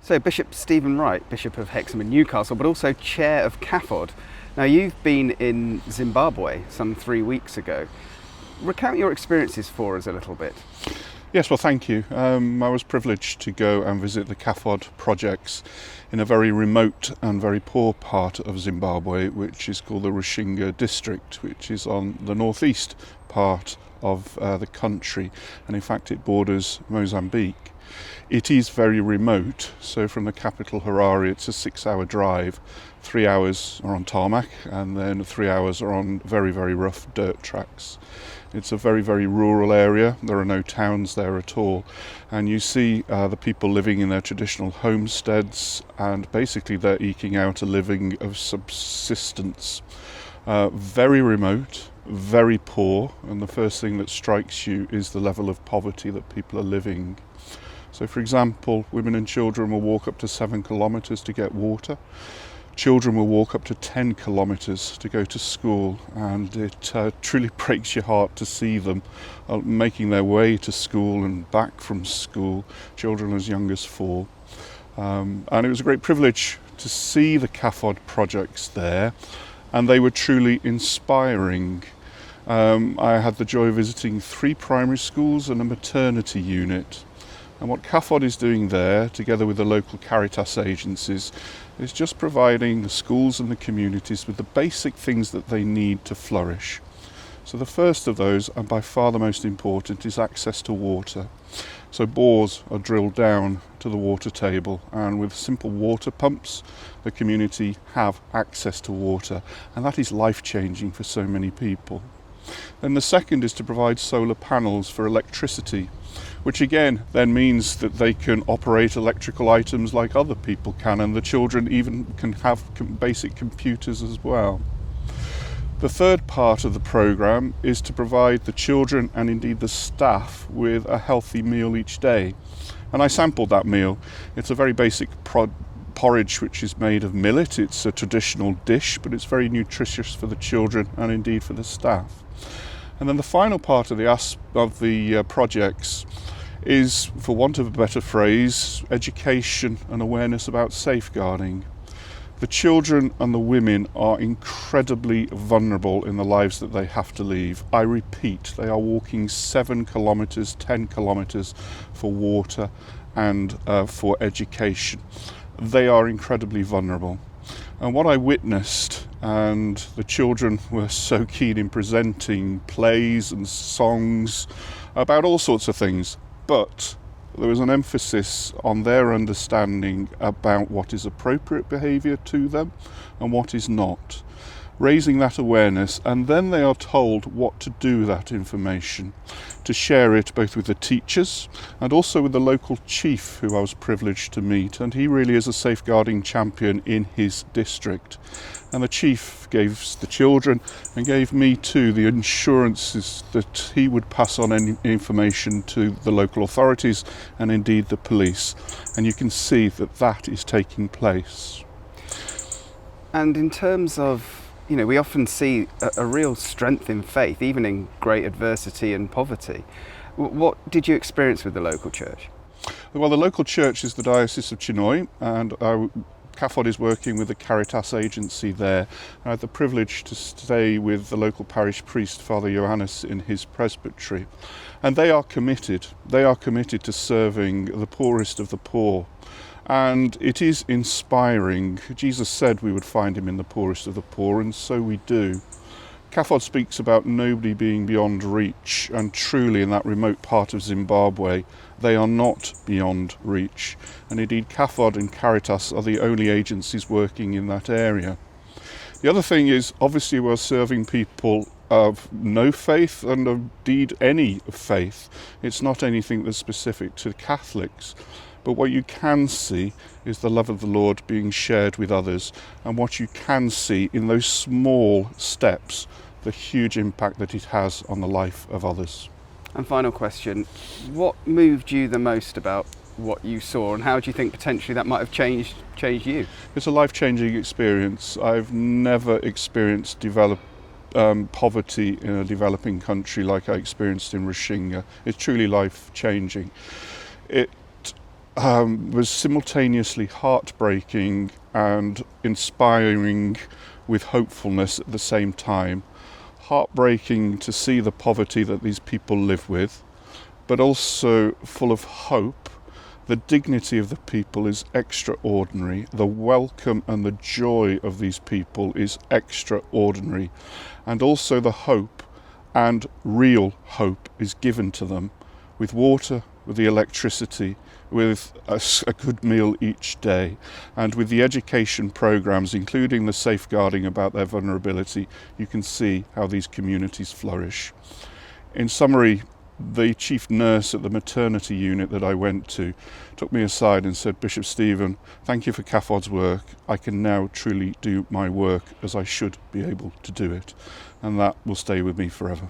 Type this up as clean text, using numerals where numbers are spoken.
So Bishop Stephen Wright, Bishop of Hexham and Newcastle, but also Chair of CAFOD. Now you've been in Zimbabwe some 3 weeks ago. Recount your experiences for us a little bit. Yes, well thank you. I was privileged to go and visit the CAFOD projects in a very remote and very poor part of Zimbabwe, which is called the Rushinga District, which is on the northeast part of the country, and in fact it borders Mozambique. It is very remote, so from the capital Harare it's a 6-hour drive. 3 hours are on tarmac and then 3 hours are on very, very rough dirt tracks. It's a very, very rural area. There are no towns there at all, and you see the people living in their traditional homesteads, and basically they're eking out a living of subsistence. Very remote, very poor, and the first thing that strikes you is the level of poverty that people are living. So for example, women and children will walk up to 7 kilometres to get water. Children will walk up to 10 kilometres to go to school, and it truly breaks your heart to see them making their way to school and back from school, children as young as 4. And it was a great privilege to see the CAFOD projects there, and they were truly inspiring. I had the joy of visiting 3 primary schools and a maternity unit. And what CAFOD is doing there, together with the local Caritas agencies, is just providing the schools and the communities with the basic things that they need to flourish. So the first of those, and by far the most important, is access to water. So bores are drilled down to the water table, and with simple water pumps, the community have access to water, and that is life-changing for so many people. Then the second is to provide solar panels for electricity, which again then means that they can operate electrical items like other people can, and the children even can have basic computers as well. The third part of the programme is to provide the children and indeed the staff with a healthy meal each day. And I sampled that meal. It's a very basic porridge which is made of millet. It's a traditional dish, but it's very nutritious for the children and indeed for the staff. And then the final part of the projects is, for want of a better phrase, education and awareness about safeguarding. The children and the women are incredibly vulnerable in the lives that they have to leave. I repeat, they are walking 7 kilometres, 10 kilometres for water and for education. They are incredibly vulnerable. And what I witnessed, and the children were so keen in presenting plays and songs about all sorts of things, but there was an emphasis on their understanding about what is appropriate behaviour to them and what is not. Raising that awareness, and then they are told what to do with that information, to share it both with the teachers and also with the local chief who I was privileged to meet, and he really is a safeguarding champion in his district. And the chief gave the children and gave me too the assurances that he would pass on any information to the local authorities and indeed the police, and you can see that that is taking place. And in terms of, we often see a real strength in faith, even in great adversity and poverty. What did you experience with the local church? Well, the local church is the Diocese of Chinoy, and CAFOD is working with the Caritas agency there. I had the privilege to stay with the local parish priest, Father Johannes, in his presbytery. And they are committed. They are committed to serving the poorest of the poor. And it is inspiring. Jesus said we would find him in the poorest of the poor, and so we do. CAFOD speaks about nobody being beyond reach, and truly in that remote part of Zimbabwe, they are not beyond reach. And indeed, CAFOD and Caritas are the only agencies working in that area. The other thing is, obviously we're serving people of no faith and indeed any faith. It's not anything that's specific to Catholics. But what you can see is the love of the Lord being shared with others, and what you can see in those small steps, the huge impact that it has on the life of others. And final question, what moved you the most about what you saw, and how do you think potentially that might have changed you? It's a life-changing experience. I've never experienced poverty in a developing country like I experienced in Rushinga. It's truly life-changing. It was simultaneously heartbreaking and inspiring with hopefulness at the same time. Heartbreaking to see the poverty that these people live with, but also full of hope. The dignity of the people is extraordinary. The welcome and the joy of these people is extraordinary. And also the hope, and real hope, is given to them with water, with the electricity, with a good meal each day, and with the education programs, including the safeguarding about their vulnerability. You can see how these communities flourish. In summary, the chief nurse at the maternity unit that I went to took me aside and said, "Bishop Stephen, thank you for CAFOD's work. I can now truly do my work as I should be able to do it." And that will stay with me forever.